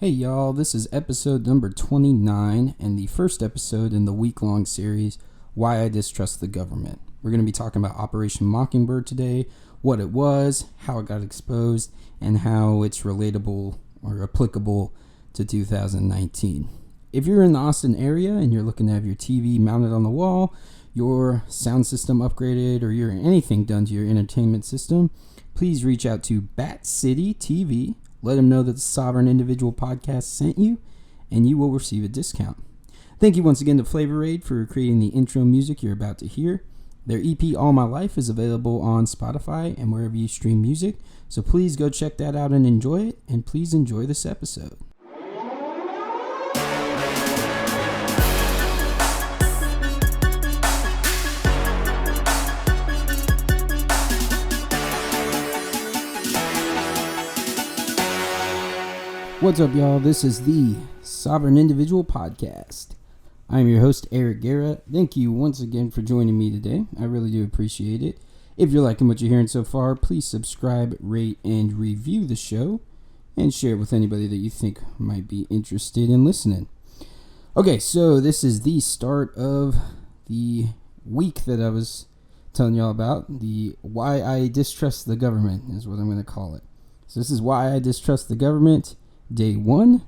Hey y'all, this is episode number 29 and the first episode in the week-long series, Why I Distrust the Government. We're going to be talking about Operation Mockingbird today, what it was, how it got exposed, and how it's relatable or applicable to 2019. If you're in the Austin area and you're looking to have your TV mounted on the wall, your sound system upgraded, or your anything done to your entertainment system, please reach out to Bat City TV. Let them know that the Sovereign Individual Podcast sent you, and you will receive a discount. Thank you once again to Flavor Aid for creating the intro music you're about to hear. Their EP, All My Life, is available on Spotify and wherever you stream music, so please go check that out and enjoy it, and please enjoy this episode. What's up, y'all? This is the Sovereign Individual Podcast. I'm your host, Eric Guerra. Thank you once again for joining me today. I really do appreciate it. If you're liking what you're hearing so far, please subscribe, rate, and review the show, and share it with anybody that you think might be interested in listening. Okay, so this is the start of the week that I was telling y'all about. The Why I Distrust the Government is what I'm going to call it. So this is Why I Distrust the Government, Day 1,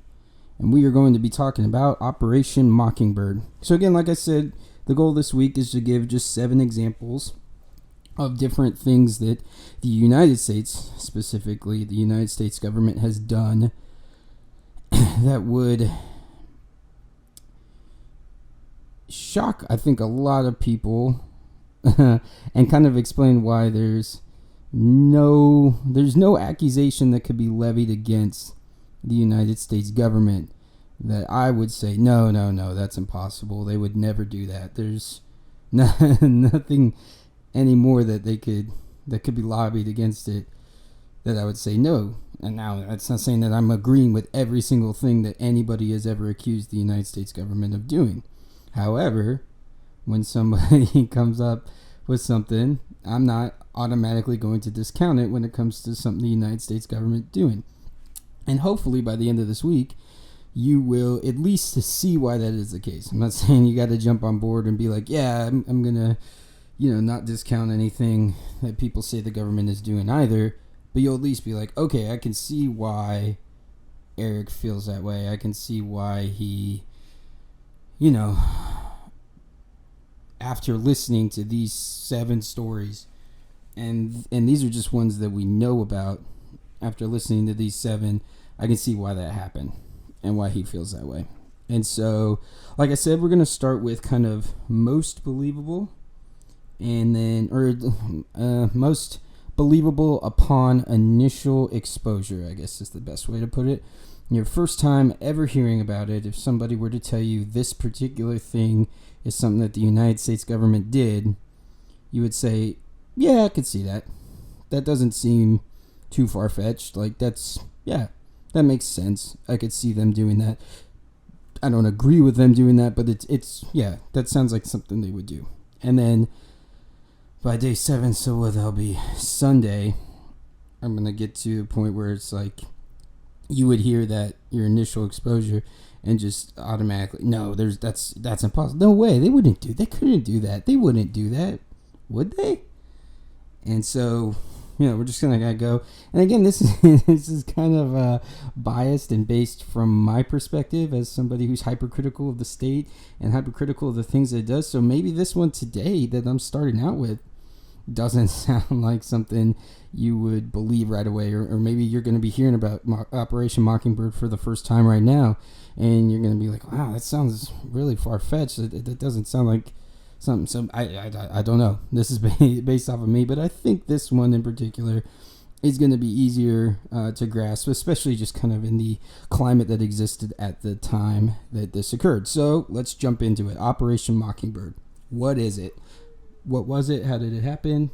and we are going to be talking about Operation Mockingbird. So again, like I said, the goal this week is to give just 7 examples of different things that the United States, specifically the United States government, has done that would shock, I think, a lot of people and kind of explain why there's no accusation that could be levied against the United States government that I would say, no, that's impossible. They would never do that. There's nothing anymore that could be lobbied against it that I would say no. And now that's not saying that I'm agreeing with every single thing that anybody has ever accused the United States government of doing. However, when somebody comes up with something, I'm not automatically going to discount it when it comes to something the United States government doing. And hopefully by the end of this week, you will at least see why that is the case. I'm not saying you got to jump on board and be like, yeah, I'm going to, not discount anything that people say the government is doing either. But you'll at least be like, okay, I can see why Eric feels that way. I can see why he, after listening to these 7 stories, and these are just ones that we know about. After listening to these 7, I can see why that happened and why he feels that way. And so, like I said, we're going to start with kind of most believable, and then, most believable upon initial exposure, I guess is the best way to put it. Your first time ever hearing about it, if somebody were to tell you this particular thing is something that the United States government did, you would say, yeah, I could see that. That doesn't seem too far-fetched. Like, that makes sense. I could see them doing that. I don't agree with them doing that, but it's that sounds like something they would do. And then by day 7, so that'll be Sunday, I'm gonna get to the point where it's like you would hear that your initial exposure and just automatically, no, that's impossible. No way, they couldn't do that. They wouldn't do that, would they? And so, we're just going to go. And again, this is kind of biased and based from my perspective as somebody who's hypercritical of the state and hypercritical of the things that it does. So maybe this one today that I'm starting out with doesn't sound like something you would believe right away. Or maybe you're going to be hearing about Operation Mockingbird for the first time right now. And you're going to be like, wow, that sounds really far-fetched. It doesn't sound like something. So I don't know. This is based off of me, but I think this one in particular is going to be easier to grasp, especially just kind of in the climate that existed at the time that this occurred. So let's jump into it. Operation Mockingbird. What is it? What was it? How did it happen?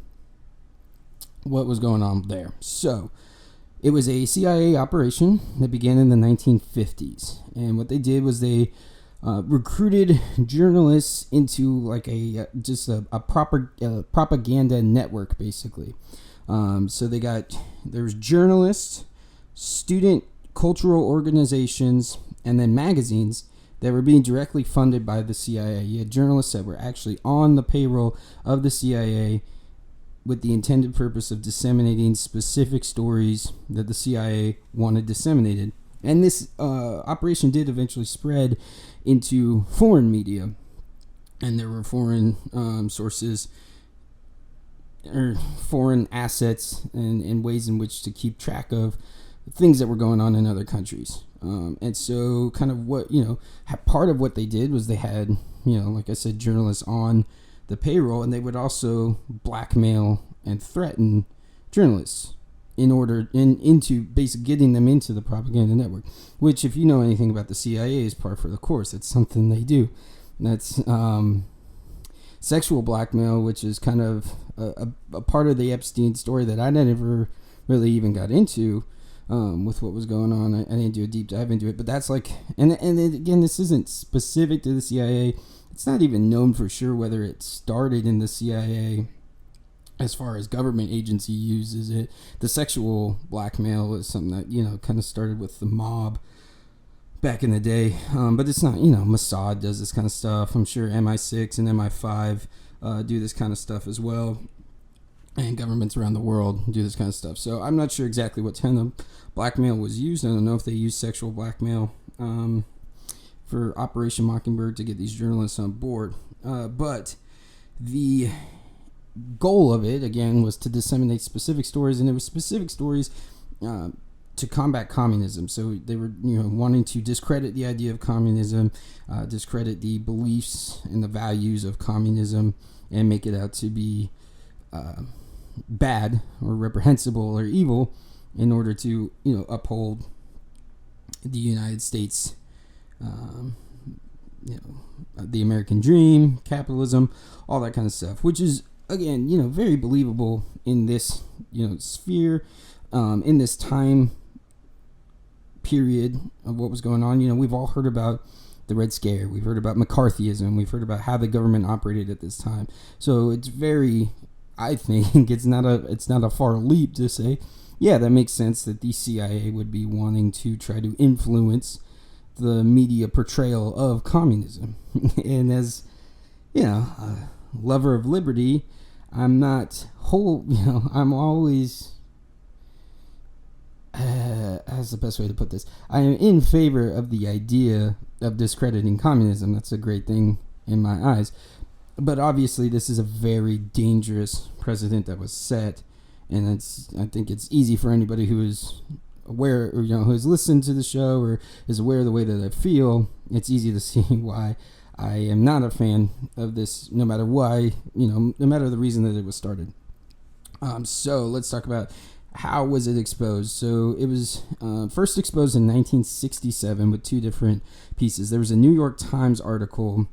What was going on there? So it was a CIA operation that began in the 1950s, and what they did was they recruited journalists into like a propaganda network, basically. So there was journalists, student cultural organizations, and then magazines that were being directly funded by the CIA. You had journalists that were actually on the payroll of the CIA with the intended purpose of disseminating specific stories that the CIA wanted disseminated. And this operation did eventually spread into foreign media, and there were foreign sources or foreign assets and ways in which to keep track of things that were going on in other countries. And so kind of what, part of what they did was they had, like I said, journalists on the payroll, and they would also blackmail and threaten journalists into basically getting them into the propaganda network, which, if you know anything about the CIA, is par for the course. It's something they do. That's sexual blackmail, which is kind of a part of the Epstein story that I never really even got into with what was going on. I didn't do a deep dive into it, but that's like, and again, this isn't specific to the CIA. It's not even known for sure whether it started in the CIA as far as government agency uses it. The sexual blackmail is something that, kind of started with the mob back in the day. But it's not, Mossad does this kind of stuff. I'm sure MI6 and MI5 do this kind of stuff as well. And governments around the world do this kind of stuff. So I'm not sure exactly what kind of blackmail was used. I don't know if they used sexual blackmail for Operation Mockingbird to get these journalists on board. But the goal of it, again, was to disseminate specific stories, and it was specific stories to combat communism. So they were, wanting to discredit the idea of communism, discredit the beliefs and the values of communism, and make it out to be bad or reprehensible or evil, in order to, uphold the United States, the American dream, capitalism, all that kind of stuff, which is, again, very believable in this, sphere, in this time period of what was going on. We've all heard about the Red Scare. We've heard about McCarthyism. We've heard about how the government operated at this time. So it's very, I think it's not a far leap to say, yeah, that makes sense that the CIA would be wanting to try to influence the media portrayal of communism. And as, a lover of liberty, I'm not I'm always, how's the best way to put this? I am in favor of the idea of discrediting communism. That's a great thing in my eyes. But obviously this is a very dangerous precedent that was set. And I think it's easy for anybody who is aware, or, who has listened to the show or is aware of the way that I feel. It's easy to see why I am not a fan of this, no matter why, no matter the reason that it was started. So let's talk about how was it exposed. So it was first exposed in 1967 with two different pieces. There was a New York Times article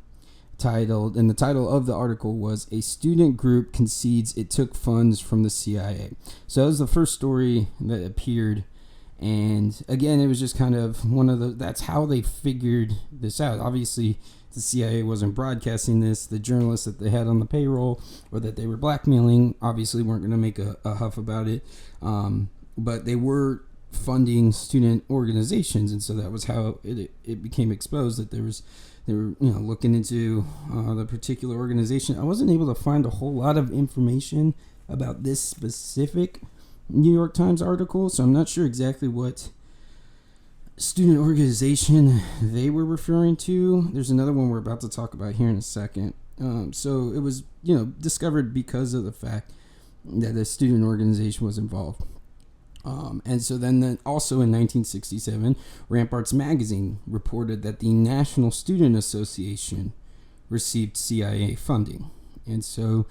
titled, and the title of the article was "A Student Group Concedes It Took Funds from the CIA." So that was the first story that appeared. And again, it was just kind of that's how they figured this out. Obviously, the CIA wasn't broadcasting this. The journalists that they had on the payroll or that they were blackmailing obviously weren't going to make a huff about it. But they were funding student organizations, and so that was how it became exposed that they were looking into the particular organization. I wasn't able to find a whole lot of information about this specific New York Times article, so I'm not sure exactly what student organization they were referring to. There's another one we're about to talk about here in a second. So it was, discovered because of the fact that a student organization was involved. And so then also in 1967, Ramparts magazine reported that the National Student Association received CIA funding. And so,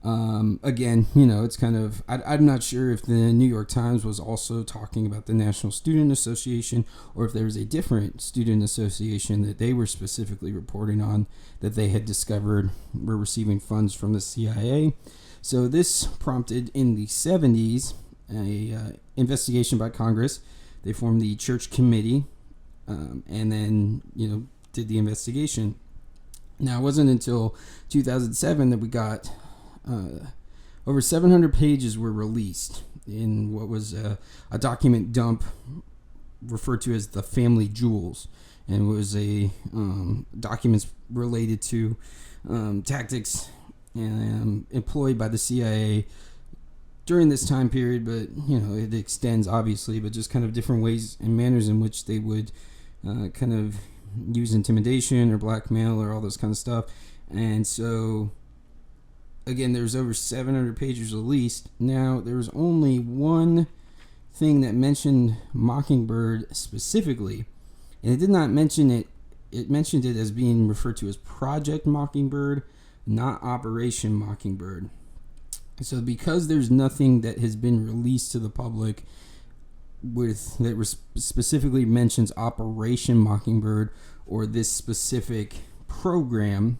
again, it's kind of, I'm not sure if the New York Times was also talking about the National Student Association, or if there was a different student association that they were specifically reporting on that they had discovered were receiving funds from the CIA. So this prompted in the 70s a investigation by Congress. They formed the Church Committee, and then did the investigation. Now, it wasn't until 2007 that we got over 700 pages were released in what was a document dump referred to as the family jewels, and it was a documents related to tactics employed by the CIA during this time period, but it extends obviously, but just kind of different ways and manners in which they would kind of use intimidation or blackmail or all this kind of stuff. And so again, there's over 700 pages released. Now there was only one thing that mentioned Mockingbird specifically, and it did not mention it. It mentioned it as being referred to as Project Mockingbird, not Operation Mockingbird. So because there's nothing that has been released to the public that specifically mentions Operation Mockingbird or this specific program,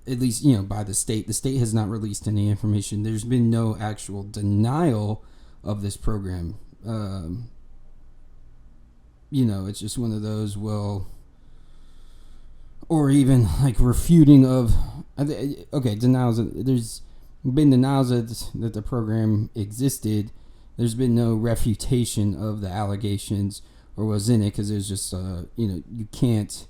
at least by the state has not released any information. There's been no actual denial of this program. It's just one of those, or even like refuting of, denials. There's been denials that the program existed. There's been no refutation of the allegations or was in it, because there's just you can't.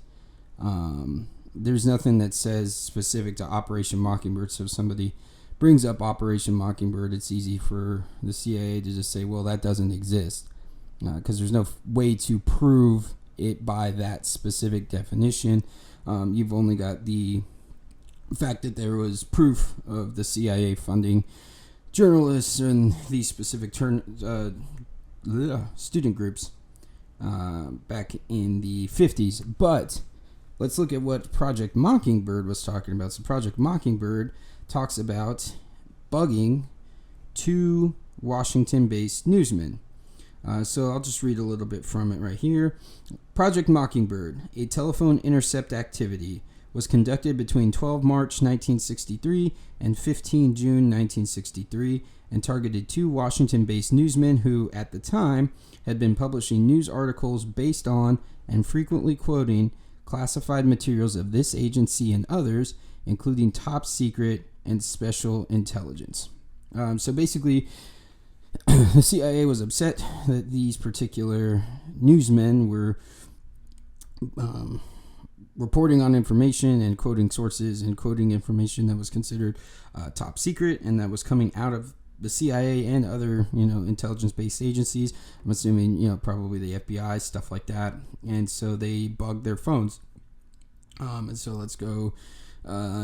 There's nothing that says specific to Operation Mockingbird. So if somebody brings up Operation Mockingbird, it's easy for the CIA to just say, well, that doesn't exist, because there's no way to prove it by that specific definition. You've only got the fact that there was proof of the CIA funding journalists and these specific student groups back in the 50s. But let's look at what Project Mockingbird was talking about. So Project Mockingbird talks about bugging two Washington-based newsmen. So I'll just read a little bit from it right here. Project Mockingbird, a telephone intercept activity, was conducted between 12 March 1963 and 15 June 1963 and targeted two Washington-based newsmen who, at the time, had been publishing news articles based on and frequently quoting classified materials of this agency and others, including top secret and special intelligence. So basically, the CIA was upset that these particular newsmen were reporting on information and quoting sources and quoting information that was considered top secret and that was coming out of the CIA and other, intelligence-based agencies. I'm assuming, probably the FBI, stuff like that. And so they bugged their phones. And so let's go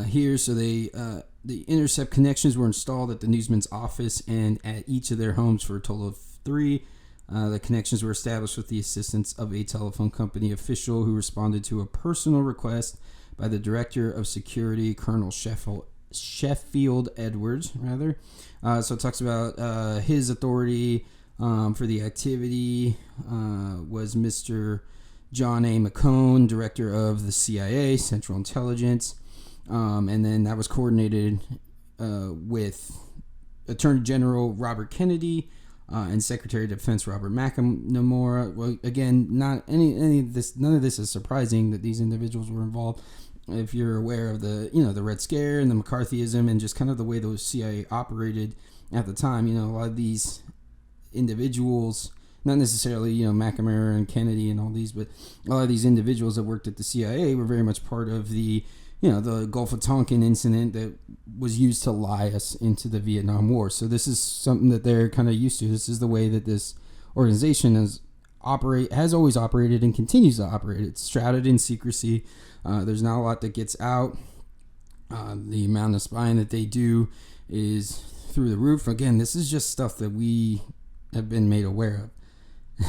here. So the intercept connections were installed at the newsman's office and at each of their homes for a total of 3. The connections were established with the assistance of a telephone company official who responded to a personal request by the Director of Security, Colonel Sheffield Edwards, rather. So it talks about his authority for the activity was Mr. John A. McCone, Director of the CIA, Central Intelligence. And then that was coordinated with Attorney General Robert Kennedy and Secretary of Defense Robert McNamara. Well, again, not any of this. None of this is surprising that these individuals were involved. If you're aware of the the Red Scare and the McCarthyism and just kind of the way the CIA operated at the time, a lot of these individuals, not necessarily McNamara and Kennedy and all these, but a lot of these individuals that worked at the CIA were very much part of the the Gulf of Tonkin incident that was used to lie us into the Vietnam War. So this is something that they're kind of used to. This is the way that this organization has always operated and continues to operate. It's shrouded in secrecy. There's not a lot that gets out. The amount of spying that they do is through the roof. Again, this is just stuff that we have been made aware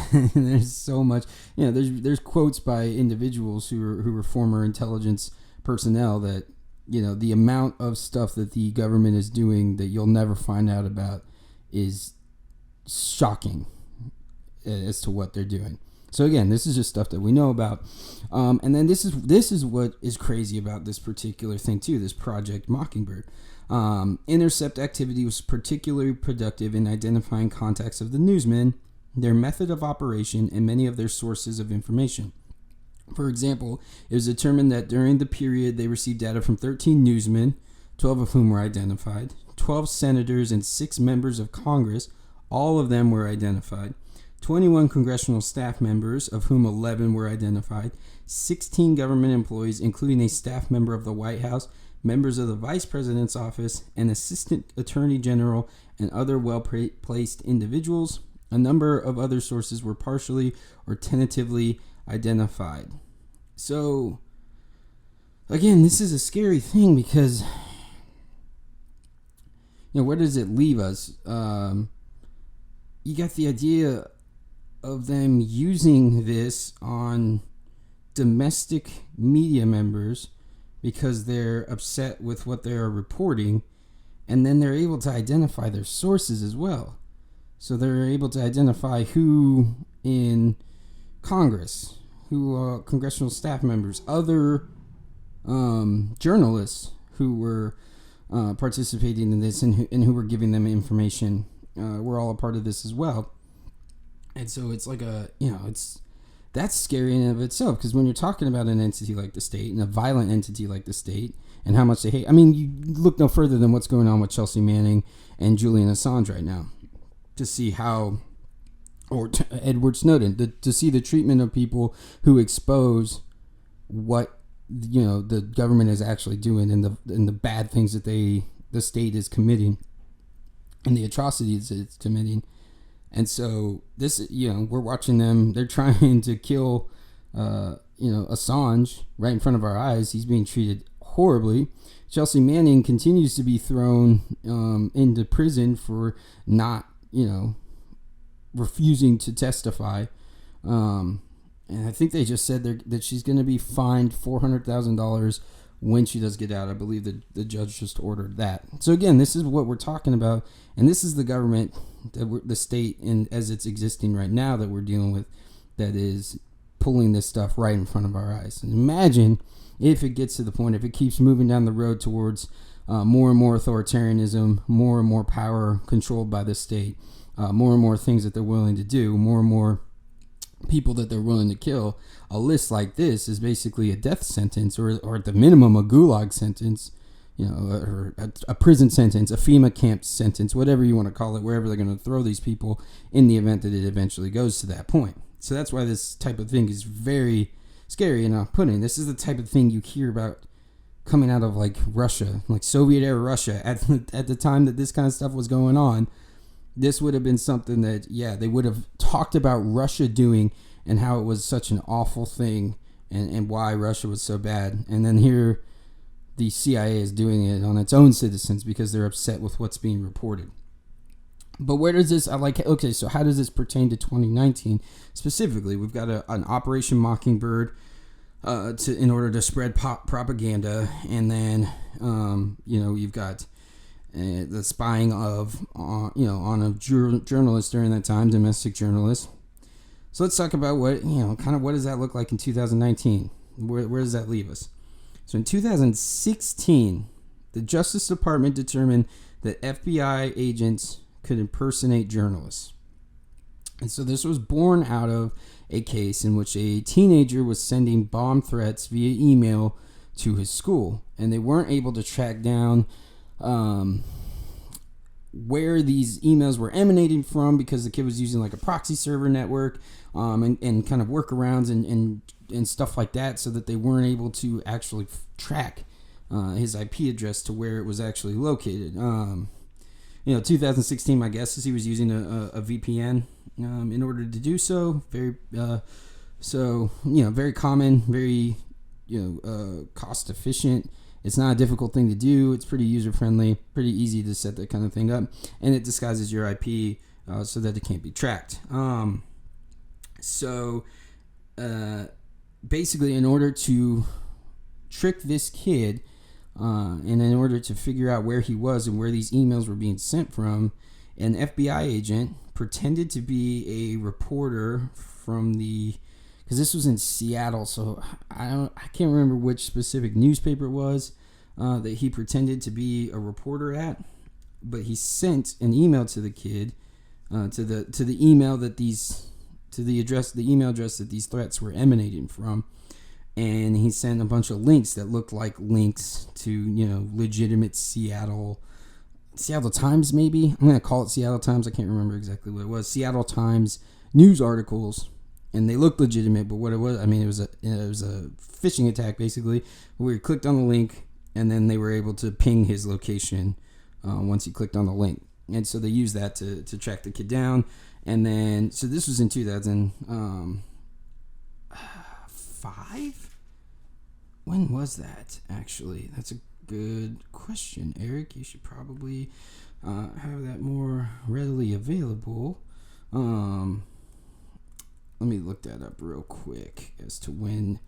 of. There's so much. There's quotes by individuals who were former intelligence personnel that the amount of stuff that the government is doing that you'll never find out about is shocking as to what they're doing. So again, this is just stuff that we know about, and then this is what is crazy about this particular thing too. This Project Mockingbird intercept activity was particularly productive in identifying contacts of the newsmen, their method of operation, and many of their sources of information. For example, it was determined that during the period they received data from 13 newsmen, 12 of whom were identified, 12 senators, and 6 members of Congress, all of them were identified, 21 congressional staff members, of whom 11 were identified, 16 government employees, including a staff member of the White House, members of the Vice President's office, an assistant attorney general, and other well-placed individuals. A number of other sources were partially or tentatively identified. So, again, this is a scary thing because, where does it leave us? You got the idea of them using this on domestic media members because they're upset with what they are reporting, and then they're able to identify their sources as well. So they're able to identify who in Congress, who congressional staff members, other journalists who were participating in this and who were giving them information. We're all a part of this as well. And so it's like that's scary in and of itself, because when you're talking about an entity like the state and a violent entity like the state and how much they hate, you look no further than what's going on with Chelsea Manning and Julian Assange right now to see how, or Edward Snowden, to see the treatment of people who expose what the government is actually doing and the bad things that the state is committing and the atrocities it's committing. And so this, we're watching them. They're trying to kill, Assange right in front of our eyes. He's being treated horribly. Chelsea Manning continues to be thrown into prison for not, refusing to testify. And I think they just said that she's going to be fined $400,000 when she does get out. I believe the judge just ordered that. So again, this is what we're talking about, and this is the government, the state, as it's existing right now that we're dealing with, that is pulling this stuff right in front of our eyes. And imagine if it gets to the point, if it keeps moving down the road towards more and more authoritarianism, more and more power controlled by the state, more and more things that they're willing to do, more and more people that they're willing to kill. A list like this is basically a death sentence, or at the minimum a gulag sentence, or a prison sentence, a FEMA camp sentence, whatever you want to call it, wherever they're going to throw these people in the event that it eventually goes to that point. So that's why this type of thing is very scary and off-putting. This is the type of thing you hear about coming out of like Russia, like Soviet era Russia at the time that this kind of stuff was going on. This would have been something that, they would have talked about Russia doing and how it was such an awful thing and why Russia was so bad. And then here the CIA is doing it on its own citizens because they're upset with what's being reported. But where does this, so how does this pertain to 2019 specifically? We've got an Operation Mockingbird in order to spread propaganda. And then, you've got the spying of, on a journalist during that time, domestic journalists. So let's talk about what does that look like in 2019? Where does that leave us? So in 2016, the Justice Department determined that FBI agents could impersonate journalists. And so this was born out of a case in which a teenager was sending bomb threats via email to his school, and they weren't able to track down where these emails were emanating from because the kid was using like a proxy server network and kind of workarounds and stuff like that, so that they weren't able to actually track his IP address to where it was actually located. 2016, my guess is he was using a VPN in order to do so. Very very common, very cost efficient. It's not a difficult thing to do. It's pretty user-friendly, pretty easy to set that kind of thing up. And it disguises your IP so that it can't be tracked. Basically, in order to trick this kid, and in order to figure out where he was and where these emails were being sent from, an FBI agent pretended to be a reporter from because this was in Seattle, so I can't remember which specific newspaper it was that he pretended to be a reporter at, but he sent an email to the kid to the email that the email address that these threats were emanating from, and he sent a bunch of links that looked like links to legitimate Seattle Times, maybe. I'm gonna call it Seattle Times. I can't remember exactly what it was. Seattle Times news articles, and they looked legitimate. But what it was, I mean, it was a phishing attack basically, where he clicked on the link, and then they were able to ping his location once he clicked on the link. And so they used that to track the kid down. And then, so this was in 2005? When was that, actually? That's a good question, Eric. You should probably have that more readily available. Let me look that up real quick as to when.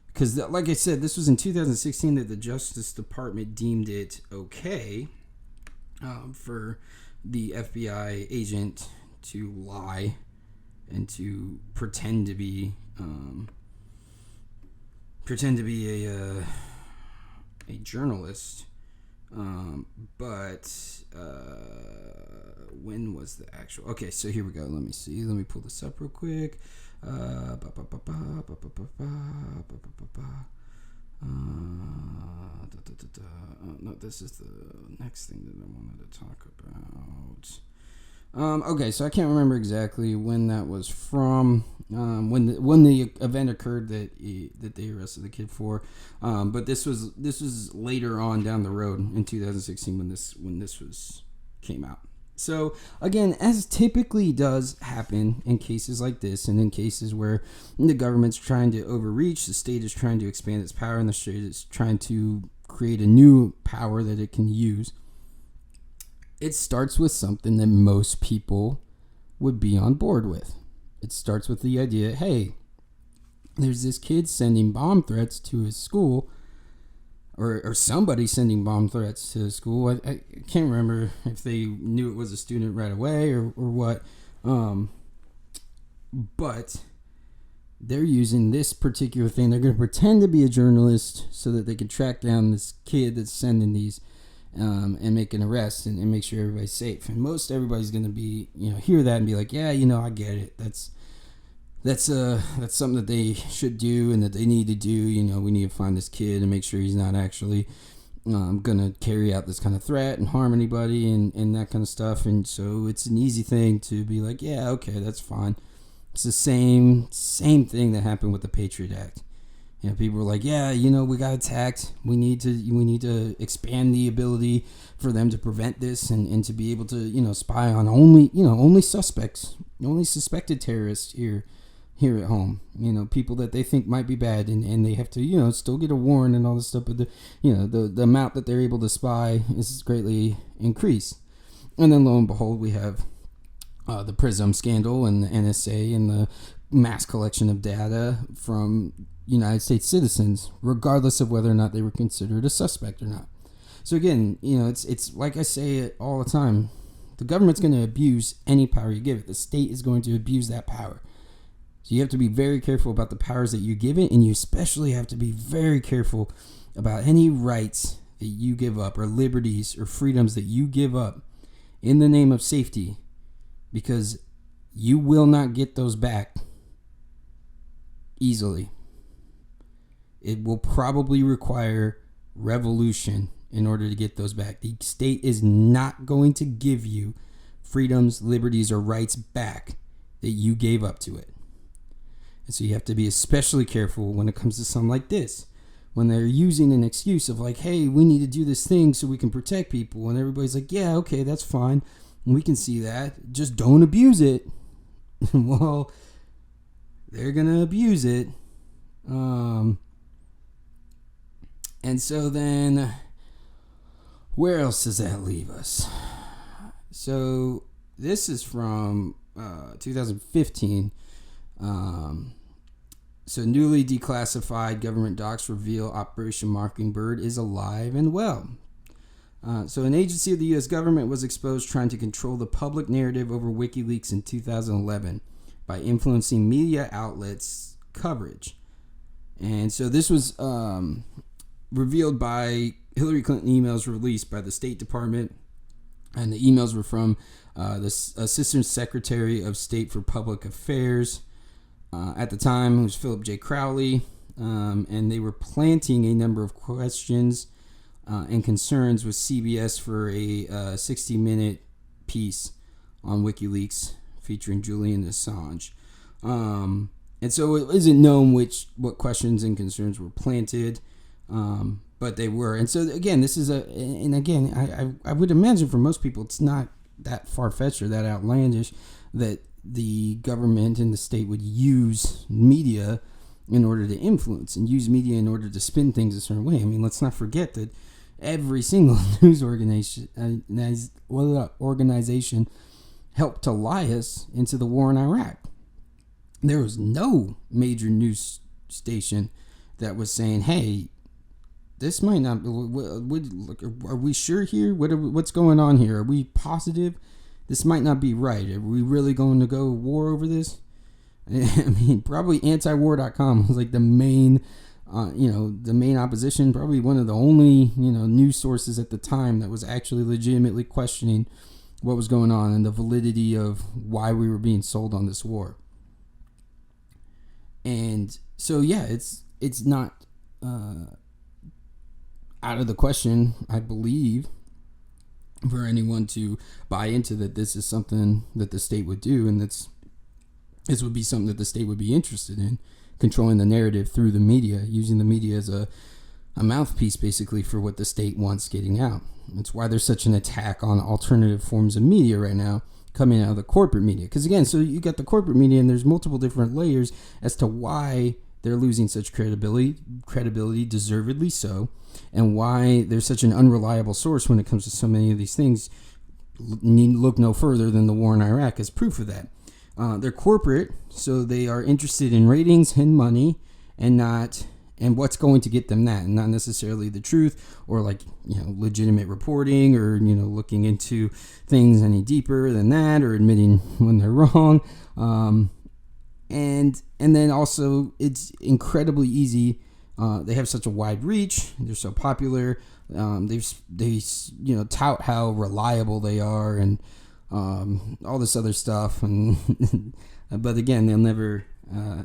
Because, like I said, this was in 2016 that the Justice Department deemed it okay for the FBI agent to lie and to pretend to be a journalist. But when was the actual? Okay, so here we go. Let me see. Let me pull this up real quick. No, this is the next thing that I wanted to talk about. Okay, so I can't remember exactly when that was from, when the event occurred that they arrested the kid for, but this was later on down the road in 2016 when this came out. So again, as typically does happen in cases like this, and in cases where the government's trying to overreach, the state is trying to expand its power, and the state is trying to create a new power that it can use. It starts with something that most people would be on board with. It starts with the idea, hey, there's this kid sending bomb threats to his school, or somebody sending bomb threats to his school. I can't remember if they knew it was a student right away or what. But they're using this particular thing. They're going to pretend to be a journalist so that they can track down this kid that's sending these and make an arrest and make sure everybody's safe. And most everybody's going to be, hear that and be like, yeah, I get it. That's something that they should do and that they need to do. We need to find this kid and make sure he's not actually going to carry out this kind of threat and harm anybody and that kind of stuff. And so it's an easy thing to be like, yeah, okay, that's fine. It's the same thing that happened with the Patriot Act. People were like, yeah, we got attacked. We need to expand the ability for them to prevent this and to be able to, spy on only suspects, only suspected terrorists here at home. People that they think might be bad, and they have to, still get a warrant and all this stuff. But the amount that they're able to spy is greatly increased. And then lo and behold, we have the PRISM scandal and the NSA and the mass collection of data from United States citizens, regardless of whether or not they were considered a suspect or not. So again, it's like I say it all the time. The government's going to abuse any power you give it. The state is going to abuse that power. So you have to be very careful about the powers that you give it, and you especially have to be very careful about any rights that you give up or liberties or freedoms that you give up in the name of safety, because you will not get those back easily. It will probably require revolution in order to get those back. The state is not going to give you freedoms, liberties, or rights back that you gave up to it. And so you have to be especially careful when it comes to something like this. When they're using an excuse of like, hey, we need to do this thing so we can protect people. And everybody's like, yeah, okay, that's fine. And we can see that. Just don't abuse it. Well, they're going to abuse it. And so then, where else does that leave us? So this is from 2015. So newly declassified government docs reveal Operation Mockingbird is alive and well. So an agency of the U.S. government was exposed trying to control the public narrative over WikiLeaks in 2011 by influencing media outlets' coverage. And so this was revealed by Hillary Clinton emails released by the State Department, and the emails were from the Assistant Secretary of State for Public Affairs at the time, who was Philip J. Crowley, and they were planting a number of questions and concerns with CBS for a 60-minute piece on WikiLeaks featuring Julian Assange. And so it isn't known what questions and concerns were planted, but they were. And so again, this is I would imagine for most people it's not that far-fetched or that outlandish that the government and the state would use media in order to influence and use media in order to spin things a certain way. I mean, let's not forget that every single news organization helped to lie us into the war in Iraq. There was no major news station that was saying, hey, this might not be, are we sure here? What's going on here? Are we positive? This might not be right. Are we really going to go war over this? I mean, probably antiwar.com was like the main, the main opposition, probably one of the only, news sources at the time that was actually legitimately questioning what was going on and the validity of why we were being sold on this war. And so, yeah, it's not out of the question, I believe, for anyone to buy into that this is something that the state would do, and this would be something that the state would be interested in, controlling the narrative through the media, using the media as a mouthpiece, basically, for what the state wants getting out. That's why there's such an attack on alternative forms of media right now, coming out of the corporate media. Because again, so you got the corporate media, and there's multiple different layers as to why they're losing such credibility, deservedly so, and why there's such an unreliable source when it comes to so many of these things. Need look no further than the war in Iraq as proof of that. They're corporate, so they are interested in ratings and money, and what's going to get them that, and not necessarily the truth or legitimate reporting or looking into things any deeper than that or admitting when they're wrong. And then also it's incredibly ezy. They have such a wide reach. They're so popular. They tout how reliable they are and all this other stuff. And but again, they'll never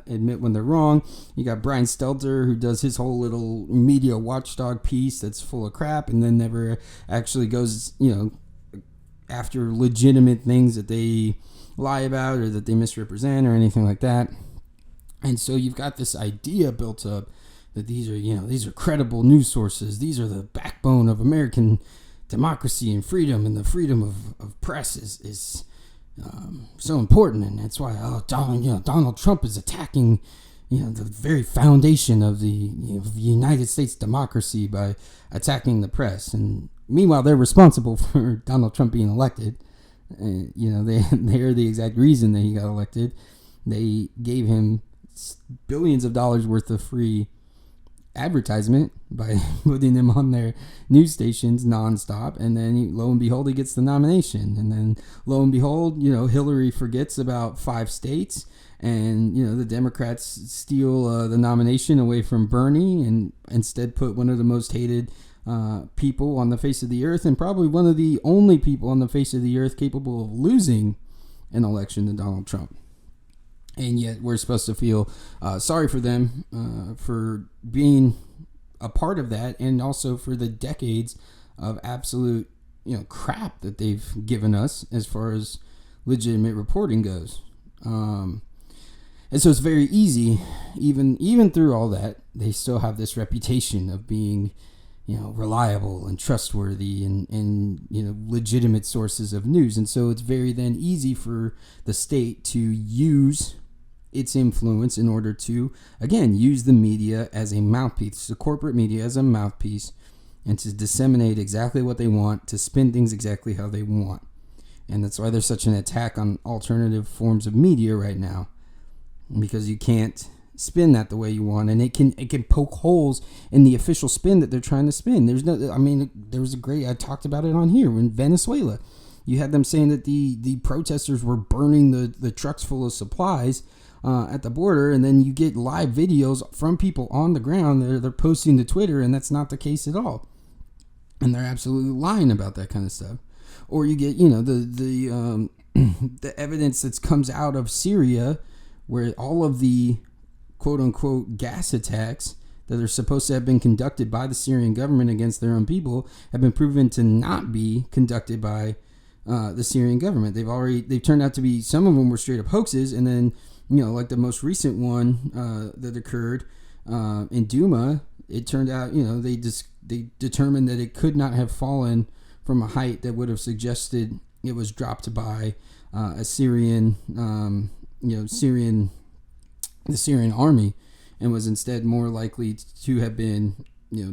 admit when they're wrong. You got Brian Stelter, who does his whole little media watchdog piece that's full of crap, and then never actually goes after legitimate things that they lie about or that they misrepresent or anything like that. And so you've got this idea built up that these are credible news sources. These are the backbone of American democracy and freedom, and the freedom of press is so important, and that's why Donald Trump is attacking the very foundation of the United States democracy by attacking the press. And meanwhile, they're responsible for Donald Trump being elected. They are the exact reason that he got elected. They gave him billions of dollars worth of free advertisement by putting him on their news stations nonstop, and then lo and behold, he gets the nomination. And then lo and behold, Hillary forgets about 5 states, and the Democrats steal the nomination away from Bernie and instead put one of the most hated people on the face of the earth, and probably one of the only people on the face of the earth capable of losing an election to Donald Trump. And yet we're supposed to feel sorry for them for being a part of that, and also for the decades of absolute crap that they've given us as far as legitimate reporting goes. And so it's very easy, even through all that, they still have this reputation of being reliable and trustworthy and legitimate sources of news. And so it's very then easy for the state to use its influence in order to, again, use the media as a mouthpiece, the corporate media as a mouthpiece, and to disseminate exactly what they want, to spin things exactly how they want. And that's why there's such an attack on alternative forms of media right now, because you can't spin that the way you want, and it can poke holes in the official spin that they're trying to spin. There was I talked about it on here in Venezuela. You had them saying that the protesters were burning the trucks full of supplies at the border, and then you get live videos from people on the ground that they're posting to Twitter, and that's not the case at all. And they're absolutely lying about that kind of stuff. Or you get the evidence that comes out of Syria, where all of the quote-unquote gas attacks that are supposed to have been conducted by the Syrian government against their own people have been proven to not be conducted by the Syrian government. They've turned out to be, some of them were straight up hoaxes, and then like the most recent one that occurred in Duma, it turned out they determined that it could not have fallen from a height that would have suggested it was dropped by a Syrian, the Syrian army, and was instead more likely to have been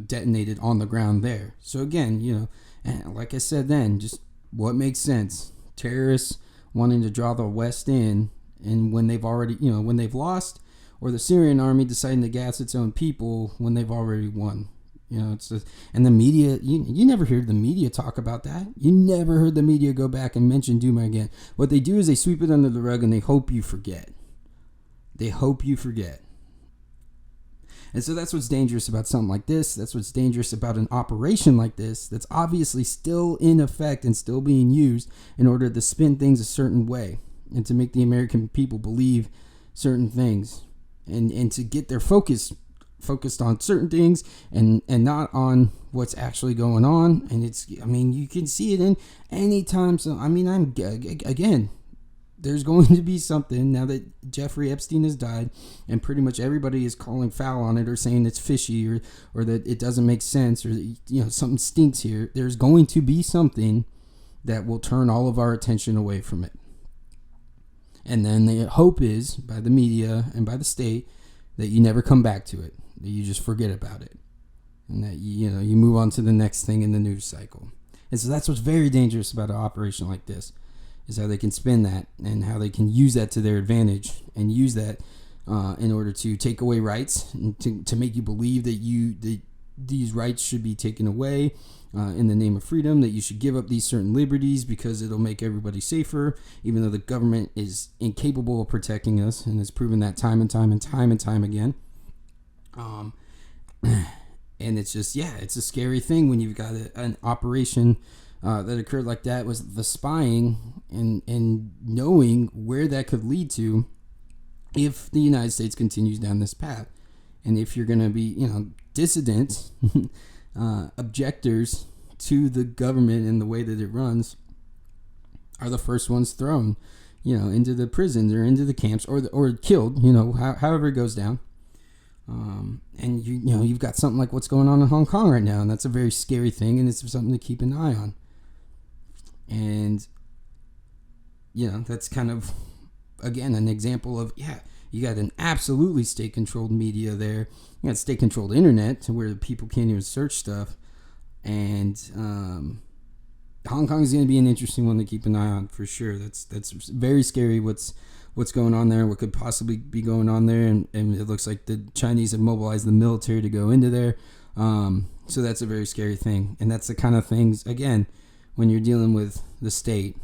detonated on the ground there. So again, and like I said then, just what makes sense? Terrorists wanting to draw the West in, and when they've already, when they've lost, or the Syrian army deciding to gas its own people when they've already won. And the media, you never heard the media talk about that. You never heard the media go back and mention Duma again. What they do is they sweep it under the rug and they hope you forget. They hope you forget. And so that's what's dangerous about something like this. That's what's dangerous about an operation like this that's obviously still in effect and still being used in order to spin things a certain way and to make the American people believe certain things and to get their focused on certain things and not on what's actually going on. And you can see it in any time. So, again, there's going to be something now that Jeffrey Epstein has died and pretty much everybody is calling foul on it or saying it's fishy or that it doesn't make sense or something stinks here. There's going to be something that will turn all of our attention away from it. And then the hope is, by the media and by the state, that you never come back to it, that you just forget about it, and that you move on to the next thing in the news cycle. And so that's what's very dangerous about an operation like this, is how they can spin that and how they can use that to their advantage and use that in order to take away rights and to make you believe that these rights should be taken away in the name of freedom, that you should give up these certain liberties because it'll make everybody safer, even though the government is incapable of protecting us and has proven that time and time and time and time again. And it's just, it's a scary thing when you've got an operation that occurred like that, was the spying and knowing where that could lead to if the United States continues down this path. And if you're going to be, dissident objectors to the government and the way that it runs are the first ones thrown, into the prisons or into the camps or killed, however it goes down. And you've got something like what's going on in Hong Kong right now, and that's a very scary thing, and it's something to keep an eye on. And that's kind of, again, an example of you got an absolutely state-controlled media there. You got state-controlled internet to where people can't even search stuff. And Hong Kong is going to be an interesting one to keep an eye on for sure. That's very scary what's going on there, what could possibly be going on there. And it looks like the Chinese have mobilized the military to go into there. So that's a very scary thing. And that's the kind of things, again, when you're dealing with the state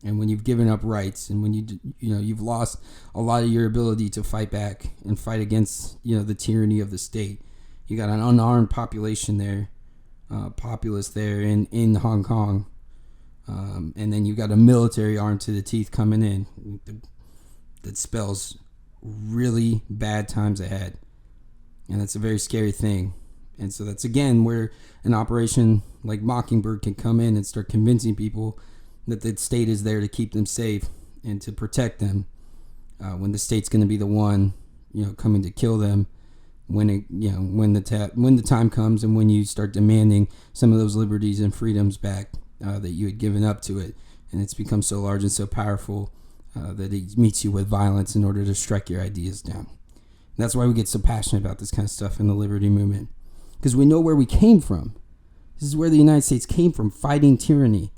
and when you've given up rights and when you've lost a lot of your ability to fight back and fight against the tyranny of the state. You got an unarmed population there, populace there in Hong Kong, and then you've got a military armed to the teeth coming in that spells really bad times ahead, and that's a very scary thing. And so that's again where an operation like Mockingbird can come in and start convincing people that the state is there to keep them safe and to protect them when the state's going to be the one, coming to kill them when the time comes and when you start demanding some of those liberties and freedoms back that you had given up to it, and it's become so large and so powerful that it meets you with violence in order to strike your ideas down. And that's why we get so passionate about this kind of stuff in the liberty movement, because we know where we came from. This is where the United States came from, fighting tyranny.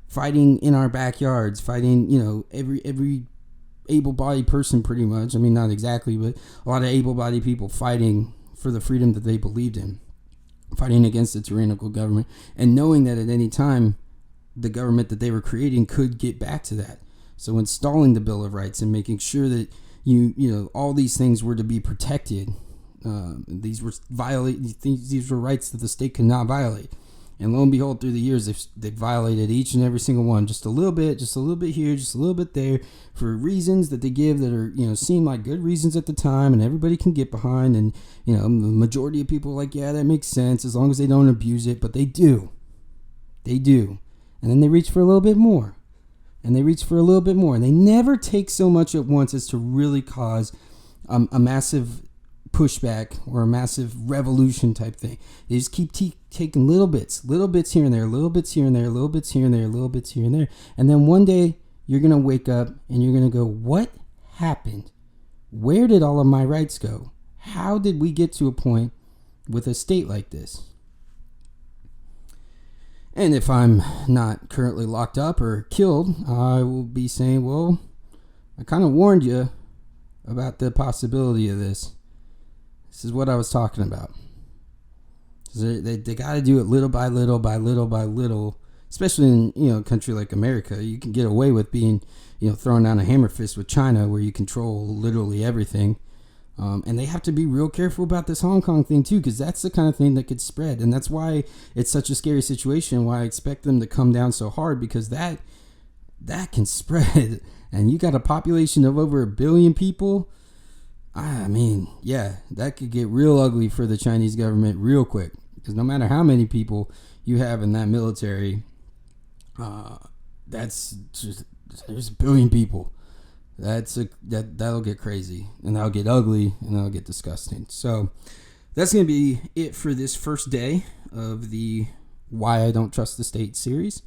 Fighting in our backyards, fighting, every able-bodied person pretty much. I mean, not exactly, but a lot of able-bodied people fighting for the freedom that they believed in, fighting against the tyrannical government, and knowing that at any time the government that they were creating could get back to that. So installing the Bill of Rights and making sure that all these things were to be protected. These were rights that the state could not violate. And lo and behold, through the years, they've violated each and every single one, just a little bit here, just a little bit there, for reasons that they give that are, seem like good reasons at the time, and everybody can get behind. And, the majority of people are like, yeah, that makes sense, as long as they don't abuse it. But they do. And then they reach for a little bit more. And they reach for a little bit more. And they never take so much at once as to really cause a massive pushback or a massive revolution type thing. They just keep taking little bits here and there, little bits here and there, little bits here and there, little bits here and there. And then one day you're going to wake up and you're going to go, what happened? Where did all of my rights go? How did we get to a point with a state like this? And if I'm not currently locked up or killed, I will be saying, well, I kind of warned you about the possibility of this. This is what I was talking about. They got to do it little by little by little by little, especially in a country like America. You can get away with being throwing down a hammer fist with China, where you control literally everything. And they have to be real careful about this Hong Kong thing too, because that's the kind of thing that could spread. And that's why it's such a scary situation, why I expect them to come down so hard, because that can spread. And you got a population of over 1 billion people. I mean, yeah, that could get real ugly for the Chinese government real quick. Because no matter how many people you have in that military, there's 1 billion people. That'll get crazy, and that'll get ugly, and that'll get disgusting. So that's going to be it for this first day of the Why I Don't Trust the State series.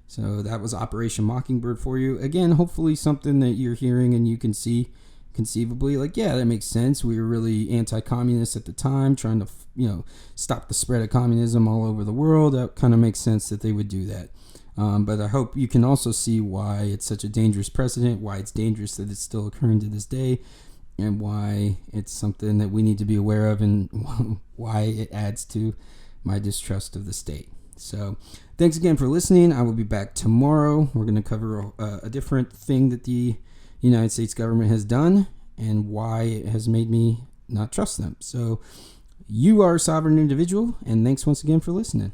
So that was Operation Mockingbird for you. Again, hopefully something that you're hearing and you can see conceivably, like, yeah, that makes sense. We were really anti-communist at the time, trying to, stop the spread of communism all over the world. That kind of makes sense that they would do that. But I hope you can also see why it's such a dangerous precedent, why it's dangerous that it's still occurring to this day, and why it's something that we need to be aware of, and why it adds to my distrust of the state. So thanks again for listening. I will be back tomorrow. We're going to cover a different thing that the United States government has done and why it has made me not trust them. So you are a sovereign individual, and thanks once again for listening.